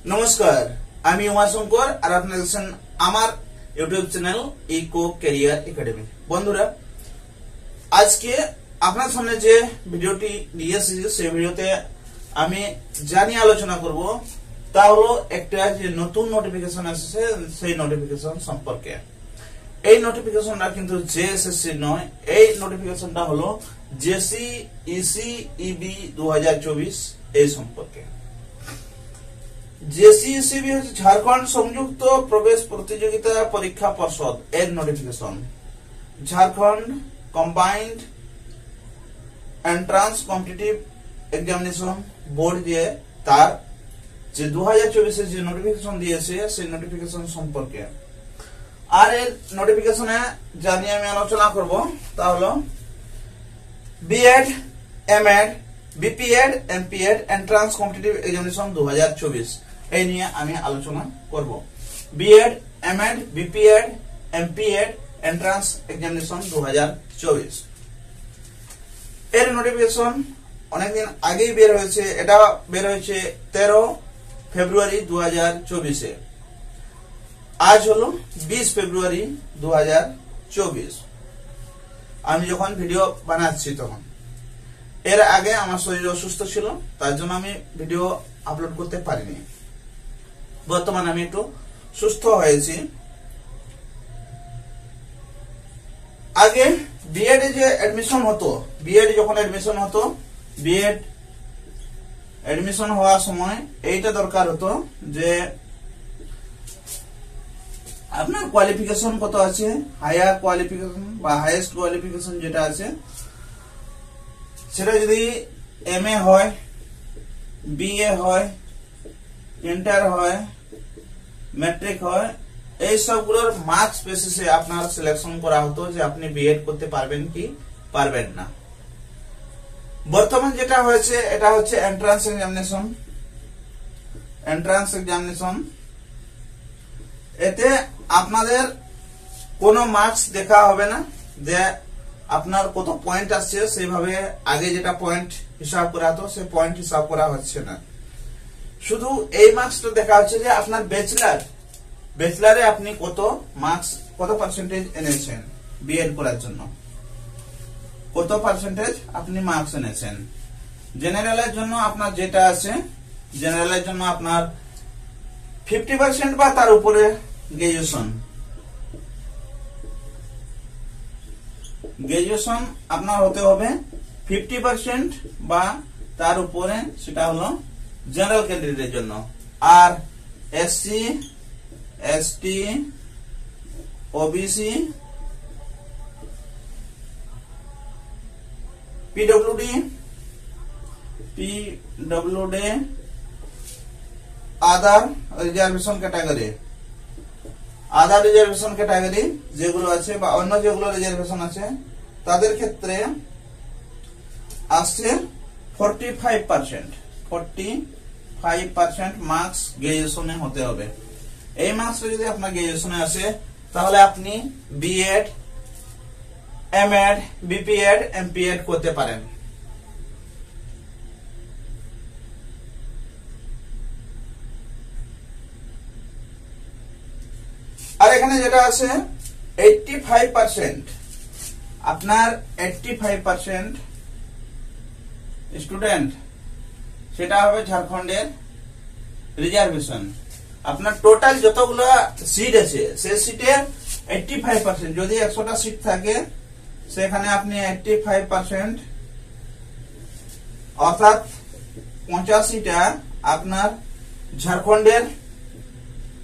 নমস্কার, আমি উমাশঙ্কর আর আপনারা দেখছেন আমার YouTube channel Eco Career Academy. বন্ধুরা, আজকে আপনার সামনে যে ভিডিওটি নিয়ে এসেছি সেই ভিডিওতে আমি যা নিয়ে আলোচনা করব তা হলো একটা যে নতুন নোটিফিকেশন এসেছে সেই নোটিফিকেশন সম্পর্কে। এই নোটিফিকেশনটা কিন্তু জেএসএসসি নয়, এই নোটিফিকেশনটা হলো জেসি ইসি ইবি 2024 এই সম্পর্কে। জেসিইসিবি হচ্ছে ঝাড়খণ্ড সংযুক্ত প্রবেশ প্রতিযোগিতা পরীক্ষা পর্ষদ এর notification. Jharkhand combined entrance competitive examination board দিয়ে তার যে 2024 যে নোটিফিকেশন দিয়েছে সেই নোটিফিকেশন সম্পর্কে। আর এর নোটিফিকেশনে যা নিয়ে আমি আলোচনা করব তা হলো BEd, MEd, BPEd, MPEd entrance competitive examination 2024 এই নিয়ে আমি আলোচনা করব। BEd, MEd, BPEd, MPEd entrance examination 2024 এর নোটিফিকেশন অনেকদিন আগেই বের হয়েছে। এটা বের হয়েছে 13 ফেব্রুয়ারি 2024 আজ হলো 20 ফেব্রুয়ারি 2024। আমি যখন ভিডিও বানাচ্ছি তখন এর আগে আমার শরীর অসুস্থ ছিল, তার জন্য আমি ভিডিও আপলোড করতে পারিনি। বর্তমানে আমি একটু সুস্থ হয়েছি। আগে বিএড যে অ্যাডমিশন হতো, বিএড যখন অ্যাডমিশন হতো, বিএড অ্যাডমিশন হওয়ার সময় এইটা দরকার হতো যে আপনার কোয়ালিফিকেশন কত আছে, হায়ার কোয়ালিফিকেশন বা হাইয়েস্ট কোয়ালিফিকেশন যেটা আছে সেটা যদি এমএ হয়, বিএ হয়, ইন্টার হয়, ম্যাট্রিক হয়, এই সবগুলোর মার্কস বেসিসে আপনার সিলেকশন করা হতো যে আপনি বিএড করতে পারবেন কি পারবেন না। বর্তমান যেটা হয়েছে এটা হচ্ছে এন্ট্রান্স এক্সামিনেশন। এন্ট্রান্স এক্সামিনেশন এতে আপনাদের কোনো মার্কস দেখা হবে না যে আপনার কত পয়েন্ট আসছে, সেইভাবে আগে যেটা পয়েন্ট হিসাব করা হতো সেই পয়েন্ট হিসাব করা হচ্ছে না। শুধু এই মার্কসটা দেখা হচ্ছে যে আপনার ব্যাচেলারে আপনি কত মার্কস, কত পার্সেন্টেজ এনেছেন বিএড করার জন্য, কত পার্সেন্টেজ আপনি মার্কস এনেছেন। জেনারেলের জন্য আপনার যেটা আছে, জেনারেলের জন্য আপনার 50% বা তার উপরে গ্রাজুয়েশন আপনার হতে হবে 50% বা তার উপরে, সেটা হলো জেনারেল ক্যান্ডিডেটের জন্য। আর এসসি, এসটি, ওবিসি, পিডব্লিউডি, আদার রিজার্ভেশন ক্যাটাগরি, আদার রিজার্ভেশন ক্যাটাগরি যেগুলো আছে বা অন্য যেগুলো রিজার্ভেশন আছে তাদের ক্ষেত্রে আসছে 45% মার্কস গ্রাজুয়েশনে হতে হবে। এই মার্কসটা যদি আপনার গ্রাজুয়েশনে আসে তাহলে আপনি বিএড, এমএড, বিপিএড, এমপিএড করতে পারেন। আর এখানে যেটা আছে 85%, আপনার 85% স্টুডেন্ট সেটা হবে ঝাড়খণ্ডের রিজার্ভেশন। আপনার টোটাল যতগুলো সিট আছে সেই সিটে 85%, যদি 100টা সিট থাকে সেখানে আপনি 85% অর্থাৎ 85টা আপনার ঝাড়খণ্ডের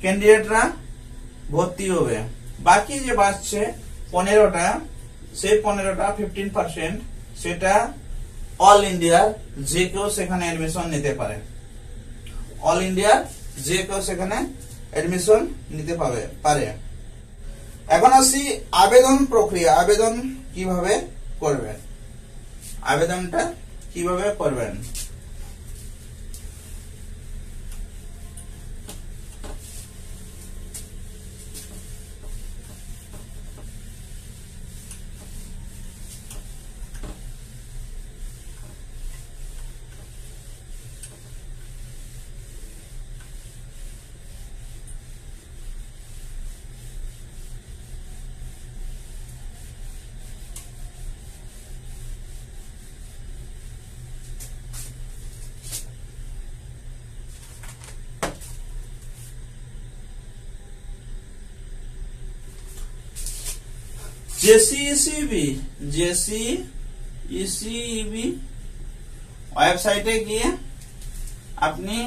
ক্যান্ডিডেটরা ভর্তি হবে। বাকি যে বাঁচছে 15টা, সেই 15টা 15% সেটা অল ইন্ডিয়ার যে কেউ সেখানে এডমিশন নিতে পারে। অল ইন্ডিয়ার যে কেউ সেখানে এডমিশন নিতে পারে। এখন আসি আবেদন প্রক্রিয়া। আবেদন কিভাবে করবেন, আবেদনটা কিভাবে করবেন। জেসিইসিবি ওয়েবসাইটে গিয়ে আপনি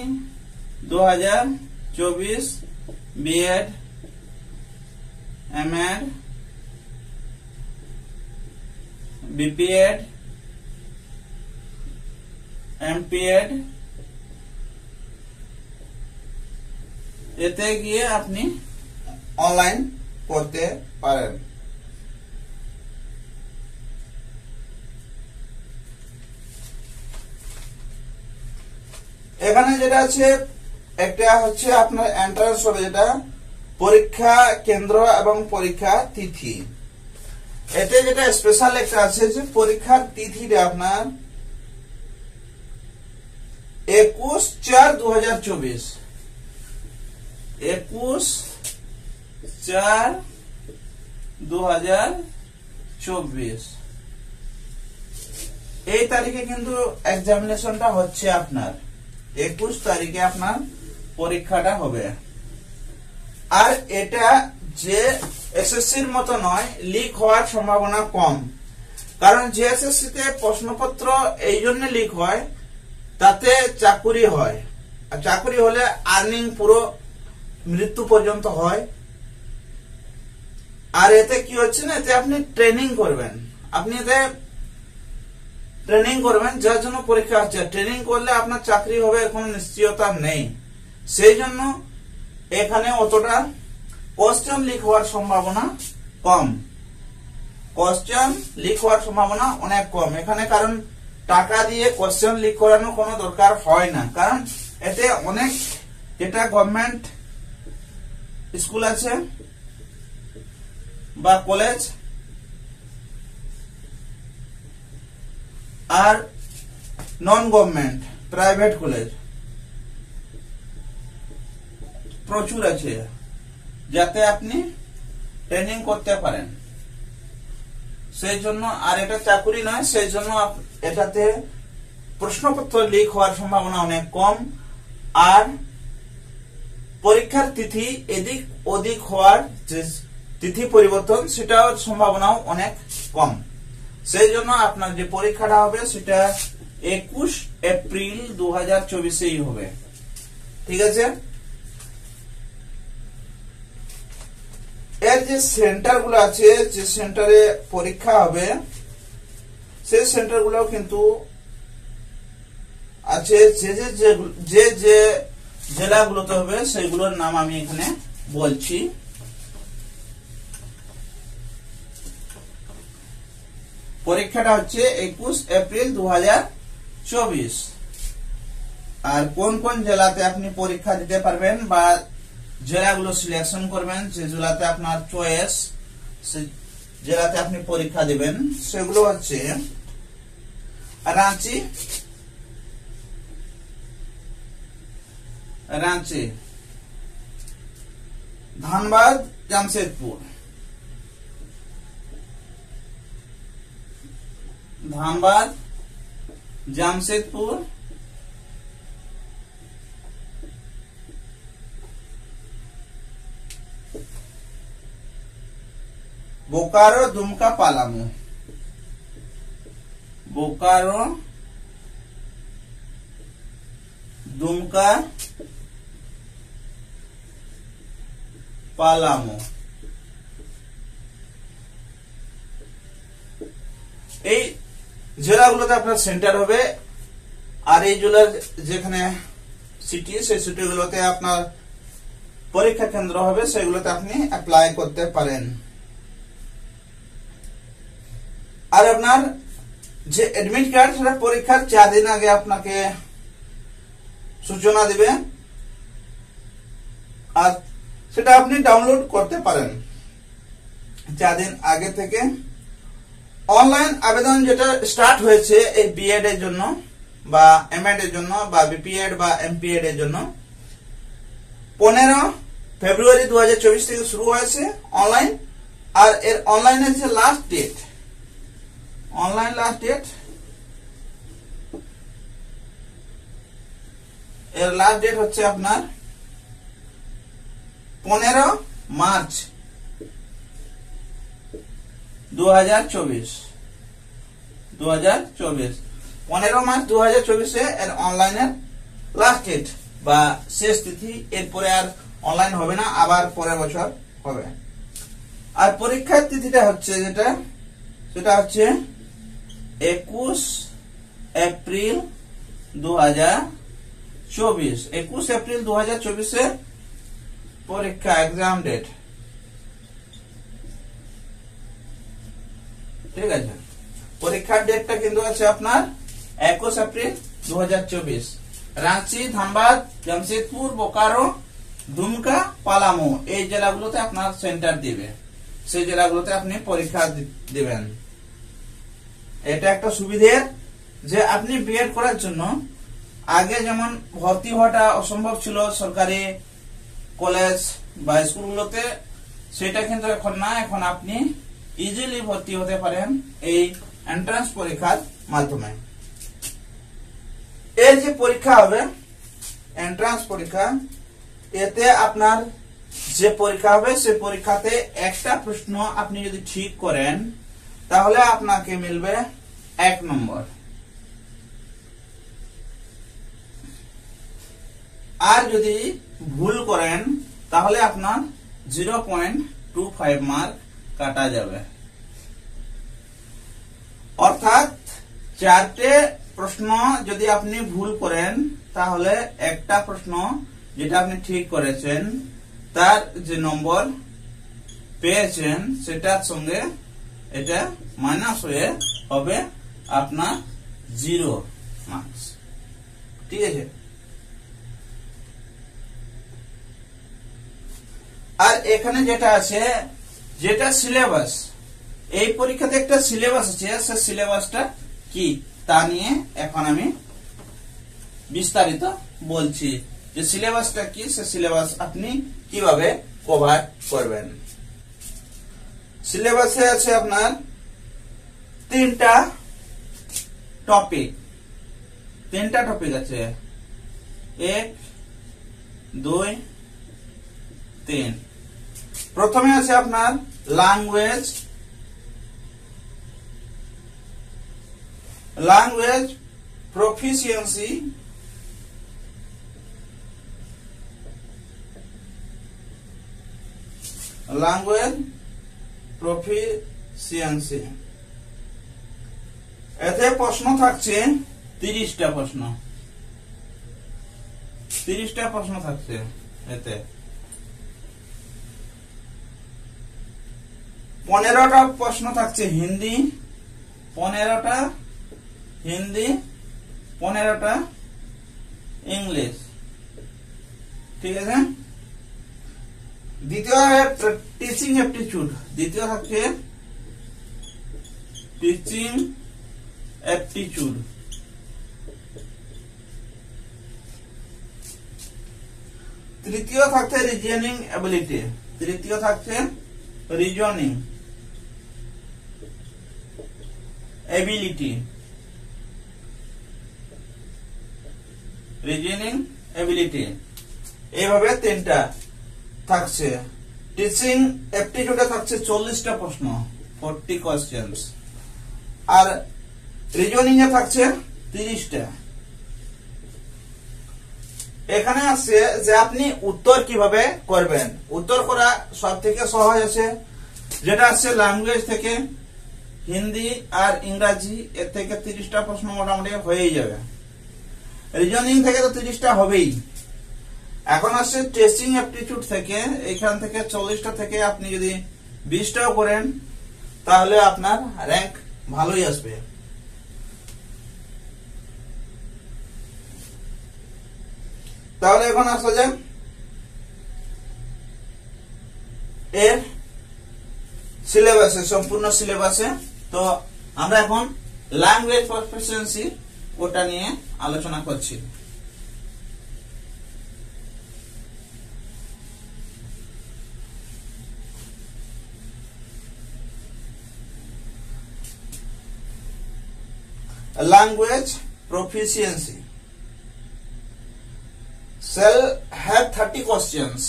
2024 বিএড এমএড বিপিএড এমপিএড এতে গিয়ে আপনি অনলাইন করতে পারেন। এখানে যেটা আছে একটা হচ্ছে আপনার এন্ট্রান্স হবে, যেটা পরীক্ষা কেন্দ্র এবং পরীক্ষা তিথি। এতে যেটা স্পেশাল একটা আছে যে পরীক্ষার তিথিটা আপনার 21/4/2024, 21/4/2024 এই তারিখে কিন্তু এক্সামিনেশনটা হচ্ছে আপনার। 21 তারিখে আপনার পরীক্ষাটা হবে। আর এটা যে এসএসসির মতো নয়, লিক হওয়ার সম্ভাবনা কম। কারণ যে এসএসসিতে প্রশ্নপত্র এই জন্য লিক হয়, তাতে চাকুরি হয়, আর চাকুরি হলে আর্নিং পুরো মৃত্যু পর্যন্ত হয়। আর এতে কি হচ্ছে না, এতে আপনি ট্রেনিং করবেন, যার জন্য পরীক্ষা হচ্ছে। ট্রেনিং করলে আপনার চাকরি হবে কোনো নিশ্চয়তা নেই। সেই জন্য এখানে অতটা কোশ্চেন লিক হওয়ার সম্ভাবনা কম, অনেক কম এখানে। কারণ টাকা দিয়ে কোশ্চেন লিক করানোর কোনো দরকার হয় না। কারণ এতে অনেক যেটা গভর্নমেন্ট স্কুল আছে বা কলেজ আর নন গভর্নমেন্ট প্রাইভেট কলেজ প্রচুর আছে, যাতে আপনি ট্রেনিং করতে পারেন। সেই জন্য, আর এটা চাকুরি নয়, সেই জন্য এটাতে প্রশ্নপত্র লিক হওয়ার সম্ভাবনা অনেক কম। আর পরীক্ষার তিথি এদিক ওদিক হওয়ার যে তিথি পরিবর্তন, সেটার সম্ভাবনাও অনেক কম। সেই জন্য আপনার যে পরীক্ষাটা হবে সেটা 21 এপ্রিল 2024 হবে। ঠিক আছে। এর যে সেন্টার গুলো আছে, যে সেন্টারে পরীক্ষা হবে, সেই সেন্টার গুলো কিন্তু আছে। যে জেলাগুলোতে হবে সেইগুলোর নাম আমি এখানে বলছি। পরীক্ষাটা হচ্ছে 21 এপ্রিল 2024। আর কোন কোন জেলাতে আপনি পরীক্ষা দিতে পারবেন বা জেলাগুলো সিলেকশন করবেন, যে জেলাতে আপনার চয়েস, সে জেলাতে আপনি পরীক্ষা দিবেন, সেগুলো হচ্ছে রাঁচি, ধানবাদ, জামশেদপুর, बोकारो, दुमका, पालामू, बोकारो, दुमका, পালামু। এই জেলাগুলোতে আপনার সেন্টার হবে। আর এই জেলার যেখানে সিটি, সেই সিটিগুলোতে আপনার পরীক্ষা কেন্দ্র হবে, সেগুলোতে আপনি অ্যাপ্লাই করতে পারেন। আর আপনার যে এডমিট কার্ড, সেটা পরীক্ষার 4 দিন আগে আপনাকে সূচনা দিবে, আর সেটা আপনি ডাউনলোড করতে পারেন 4 দিন আগে থেকে। অনলাইন আবেদন যেটা স্টার্ট হয়েছে এই বিএড এর জন্য বা এমএড এর জন্য বা বিপিএড বা এমপিএড এর জন্য, 15 ফেব্রুয়ারি 2024 থেকে শুরু হয়েছে অনলাইন। আর এর অনলাইনের যে লাস্ট ডেট, এর লাস্ট ডেট হচ্ছে আপনার 15 মার্চ 2024 15 মার্চ 2024 এর অনলাইনের লাস্ট ডেট বা শেষ তিথি। এরপরে আর অনলাইন হবে না, আবার পরের বছর হবে। আর পরীক্ষার তিথিটা হচ্ছে সেটা হচ্ছে 21 এপ্রিল 2024। 21 এপ্রিল 2024 এর পরীক্ষা, এক্সাম ডেট। ঠিক আছে, পরীক্ষার ডেটটা কিন্তু আছে আপনার 21 এপ্রিল 2024। রাঁচি, ধানবাদ, জামশেদপুর, বোকারো, দুমকা, পালামু এই জেলাগুলোতে আপনার সেন্টার দিবে। সেই জেলাগুলোতে আপনি পরীক্ষা দিবেন। এটা একটা সুবিধে যে আপনি বিএড করার জন্য আগে যেমন ভর্তি হওয়াটা অসম্ভব ছিল সরকারি কলেজ বা স্কুলগুলোতে, সেটা কিন্তু এখন না। এখন আপনি ইজিলি ভর্তি হতে পারেন এই এন্ট্রান্স পরীক্ষার মাধ্যমে। এর যে পরীক্ষা হবে এন্ট্রান্স পরীক্ষা, এতে আপনার যে পরীক্ষা হবে সেই পরীক্ষাতে একটা প্রশ্ন আপনি যদি ঠিক করেন তাহলে আপনাকে মিলবে 1 নম্বর। আর যদি ভুল করেন তাহলে আপনার 0.25 মার্ক কাটা যাবে। অর্থাৎ 4টে প্রশ্ন যদি আপনি ভুল করেন তাহলে একটা প্রশ্ন যেটা আপনি ঠিক করেছেন তার যে নম্বর পেয়েছেন সেটার সঙ্গে এটা মাইনাস হয়ে হবে আপনার 0 মার্কস। ঠিক আছে, আর এখানে যেটা আছে যেটা সিলেবাস, এই পরীক্ষাতে একটা সিলেবাস আছে, সে সিলেবাসটা কি তা নিয়ে এখন আমি বিস্তারিত বলছি যে সিলেবাসটা কি, সে সিলেবাস আপনি কিভাবে কভার করবেন। সিলেবাসে আছে আপনার 3টা টপিক আছে, 1, 2, 3। প্রথমে আছে আপনার ল্যাঙ্গুয়েজ প্রফিসিয়েন্সি, এতে প্রশ্ন থাকছে 30টা প্রশ্ন। 30টা প্রশ্ন থাকছে এতে। 15টা প্রশ্ন থাকছে হিন্দি, 15টা হিন্দি, 15টা ইংলিশ। ঠিক আছে, দ্বিতীয় টিচিং অ্যাপটিটিউড, দ্বিতীয় থাকছে টিচিং অ্যাপটিটিউড। তৃতীয় থাকছে রিজনিং এবিলিটি, তৃতীয় থাকছে রিজনিং এবিলিটি, এইভাবে 3টা থাকছে। টিচিং অ্যাপটিটিউডে থাকছে 40টা প্রশ্ন, 40 কোশ্চেন্স, আর রিজনিং এ থাকছে 30টা। এখানে আছে যে আপনি উত্তর কিভাবে করবেন। উত্তর করা সব থেকে সহজ আছে, যেটা আছে ল্যাঙ্গুয়েজ থেকে হিন্দি আর ইংরাজি, এর থেকে 30টা প্রশ্ন মোটামুটি হয়েই যাবে। রিজনিং থেকে তো 30টা হবেই। এখন আসছে টেস্টিং অ্যাপটিটিউড থেকে, এখান থেকে 40টা থেকে আপনি যদি 20টাও করেন তাহলে আপনার র‍্যাঙ্ক ভালোই আসবে। তাহলে এখন আসা যাক এর সিলেবাসে, সম্পূর্ণ সিলেবাসে। তো আমরা এখন ল্যাঙ্গুয়েজ প্রফিসিয়েন্সি ওটা নিয়ে আলোচনা করছি। Language proficiency shall have 30 questions.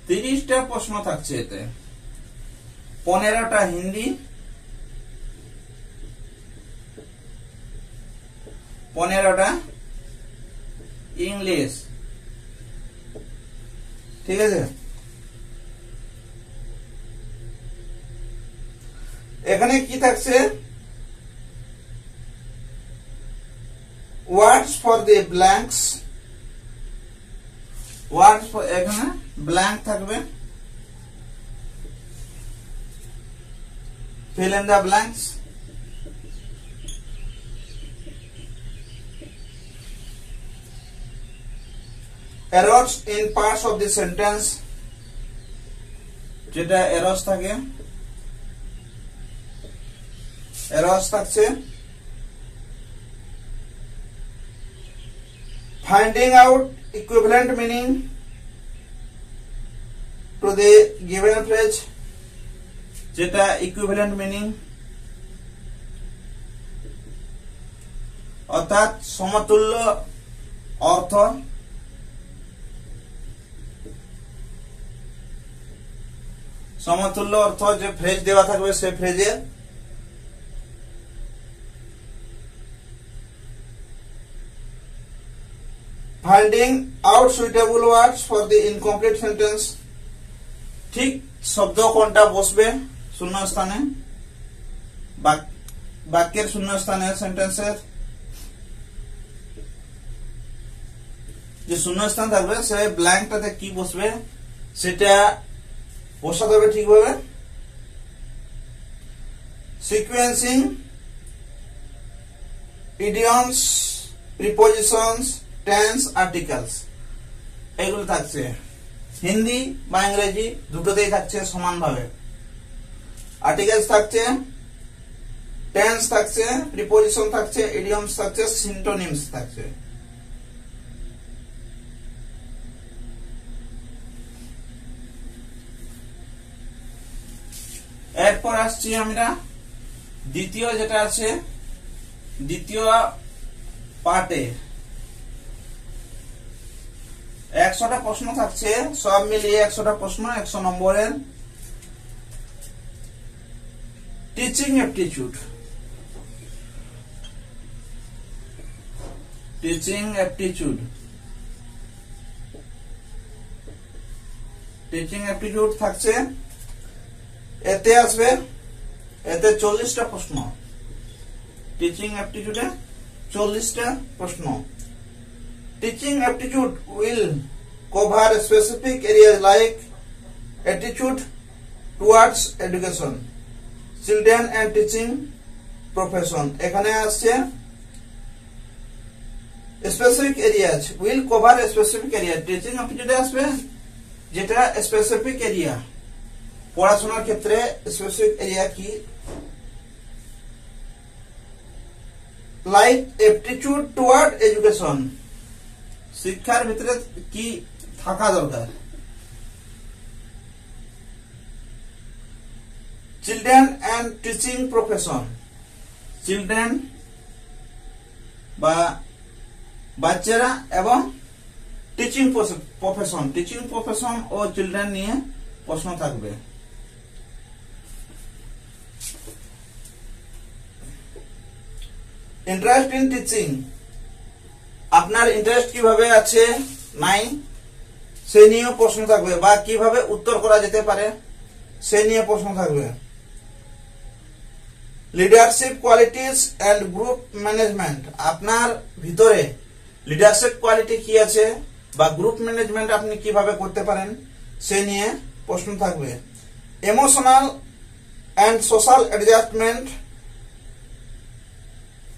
30টা প্রশ্ন থাকছে এতে। 15টা হিন্দি, 15টা ইংলিশ। ঠিক আছে, এখানে কি থাকছে, ওয়ার্ডস for the blanks, words for, এখানে ব্ল্যাঙ্ক থাকবে, fill in the blanks, errors in parts of the sentence, যেটা errors থাকে, errors থাকছে, finding out equivalent meaning to the given phrase, যেটা ইকুইভ্যালেন্ট মিনিং, অর্থাৎ সমতুল্য অর্থ, সমতুল্য অর্থ যে ফ্রেজ দেওয়া থাকবে সেই ফ্রেজে finding out suitable words for the incomplete sentence, ঠিক শব্দ কোনটা বসবে শূন্যস্থানে, বাক্যের শূন্যস্থানে, সেন্টেন্সের যে শূন্যস্থান থাকবে সেই ব্ল্যাঙ্কটাতে কি বসবে সেটা বসাতে হবে ঠিকভাবে। Sequencing, idioms, prepositions, tense, articles, এগুলো থাকছে। হিন্দি বা ইংরেজি দুটোতেই থাকছে সমানভাবে। আর্টিকেলস থাকছে, টেন্স থাকছে, প্রিপোজিশন থাকছে, ইডিয়মস থাকছে, সিনোনিমস থাকছে। এরপর আসছি আমরা দ্বিতীয় যেটা আছে, দ্বিতীয় পার্টে 100টা প্রশ্ন থাকছে, সব মিলিয়ে 100টা প্রশ্ন, 100 নম্বরের। Teaching aptitude, teaching aptitude, teaching aptitude থাকছে, এতে আসবে, এতে 40টা প্রশ্ন, টিচিং অ্যাপটিটিউডে 40টা প্রশ্ন। Teaching aptitude will cover specific areas like attitude towards education, children and teaching profession. এখানে আসছে specific areas, will cover a specific area, teaching aptitude আসবে যেটা specific area, পড়াশোনার ক্ষেত্রে specific area কি, like aptitude toward education, শিক্ষার ভিতরে কি থাকা দরকার। Children and teaching profession, children বা বাচ্চারা এবং টিচিং প্রফেশন, টিচিং প্রফেশন ও চিলড্রেন নিয়ে প্রশ্ন থাকবে। ইন্টারেস্ট ইন টিচিং, আপনার ইন্টারেস্ট কিভাবে আছে নাই সে নিয়ে প্রশ্ন থাকবে, বা কিভাবে উত্তর করা যেতে পারে সে নিয়ে প্রশ্ন থাকবে। Leadership qualities and group management, আপনার ভিতরে লিডারশিপ কোয়ালিটি কি আছে বা গ্রুপ ম্যানেজমেন্ট আপনি কিভাবে করতে পারেন সে নিয়ে প্রশ্ন থাকবে। Emotional and social adjustment,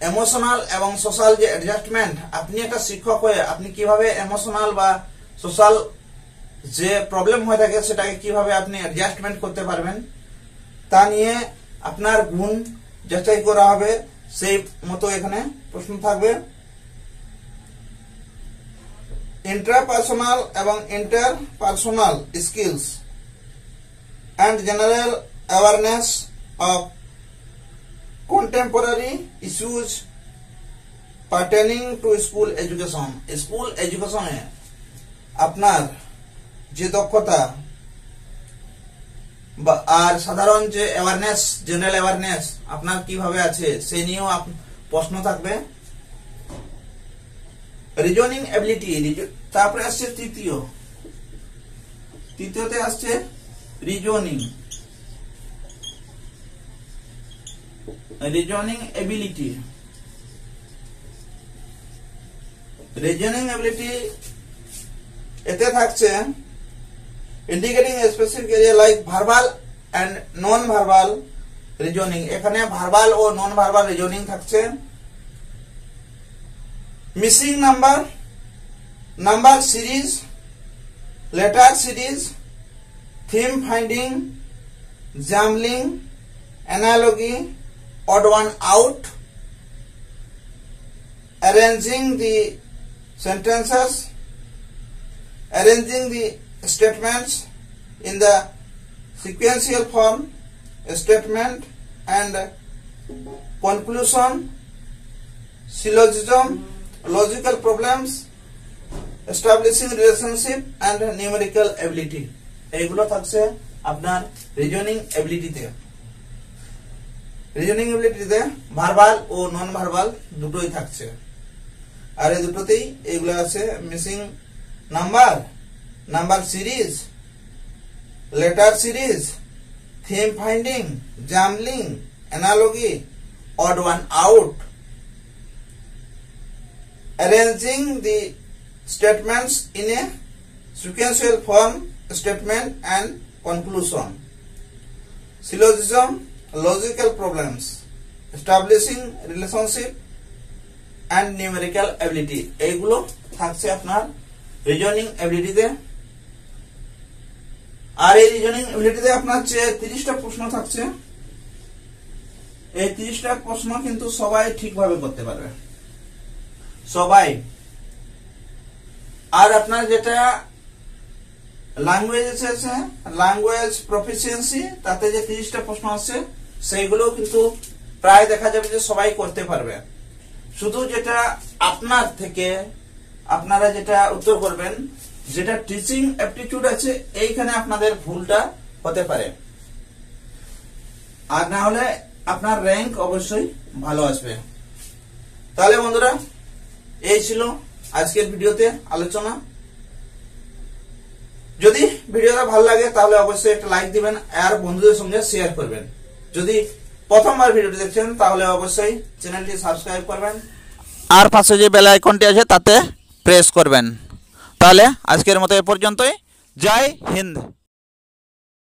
emotional এবং সোশ্যাল যে অ্যাডজাস্টমেন্ট, আপনি একটা শিক্ষক হয়ে আপনি কিভাবে ইমোশনাল বা সোশ্যাল যে প্রবলেম হয়ে থাকে সেটাকে কিভাবে আপনি অ্যাডজাস্টমেন্ট করতে পারবেন তা নিয়ে আপনার গুণ যাচাই করা হবে, সেই মতো এখানে প্রশ্ন থাকবে। ইন্ট্রাপার্সোনাল এবং interpersonal skills and general awareness of contemporary issues pertaining to school education, school এডুকেশনে আপনার যে দক্ষতা আর সাধারণ যে অ্যাওয়ারনেস, জেনারেল অ্যাওয়ারনেস আপনার কিভাবে আছে সে নিয়েও প্রশ্ন থাকবে। রিজনিং এবিলিটি, তারপরে আসছে তৃতীয়তে আসছে রিজনিং এবিলিটি। রিজনিং এবিলিটি এতে থাকছে indicating specific area like verbal and non verbal reasoning. এখানে ভার্বাল ও নন ভার্বাল রিজনিং থাকছে। Missing number series, letter series, theme finding, jumbling, analogy, odd one out, arranging the sentences, arranging the statements in the sequential form, statement and conclusion, syllogism, logical problems, establishing relationship and numerical ability। এইগুলো থাকছে আপনার reasoning এবিলিটিতে। Reasoning এবিলিটিতে verbal ও non verbal দুটোই থাকছে। আর এই দুটোতেই এইগুলো আছে missing number series, letter series, theme finding, jumbling, analogy, odd one out, arranging the statements in a sequential form, statement and conclusion, syllogism, logical problems, establishing relationship and numerical ability। এইগুলো থাকছে আপনার রিজনিং এবিলিটিতে। আর এই reasoning এবিলিটিতে আপনার যে 30টা প্রশ্ন থাকছে, এই 30টা প্রশ্ন কিন্তু সবাই ঠিকভাবে করতে পারবে, সবাই। আর আপনার যেটা ল্যাঙ্গুয়েজ আছে, ল্যাঙ্গুয়েজ প্রফিসিয়েন্সি, তাতে যে 30টা প্রশ্ন আছে সেইগুলো কিন্তু প্রায় দেখা যাবে যে সবাই করতে পারবে। শুধু যেটা আপনার থেকে আপনারা যেটা উত্তর করবেন, যেটা টিচিং অ্যাপটিটিউড আছে, এইখানে আপনাদের ভুলটা হতে পারে। আর না হলে আপনার র্যাঙ্ক অবশ্যই ভালো আসবে। তাহলে বন্ধুরা, এই ছিল আজকের ভিডিওতে আলোচনা। যদি ভিডিওটা ভালো লাগে তাহলে অবশ্যই একটা লাইক দিবেন আর বন্ধুদের সঙ্গে শেয়ার করবেন। যদি প্রথমবার ভিডিওটি দেখছেন তাহলে অবশ্যই চ্যানেলটি সাবস্ক্রাইব করবেন আর পাশে যে বেল আইকনটি আছে তাতে প্রেস করবেন। তাহলে আজকের মতো এ পর্যন্তই। জয় হিন্দ।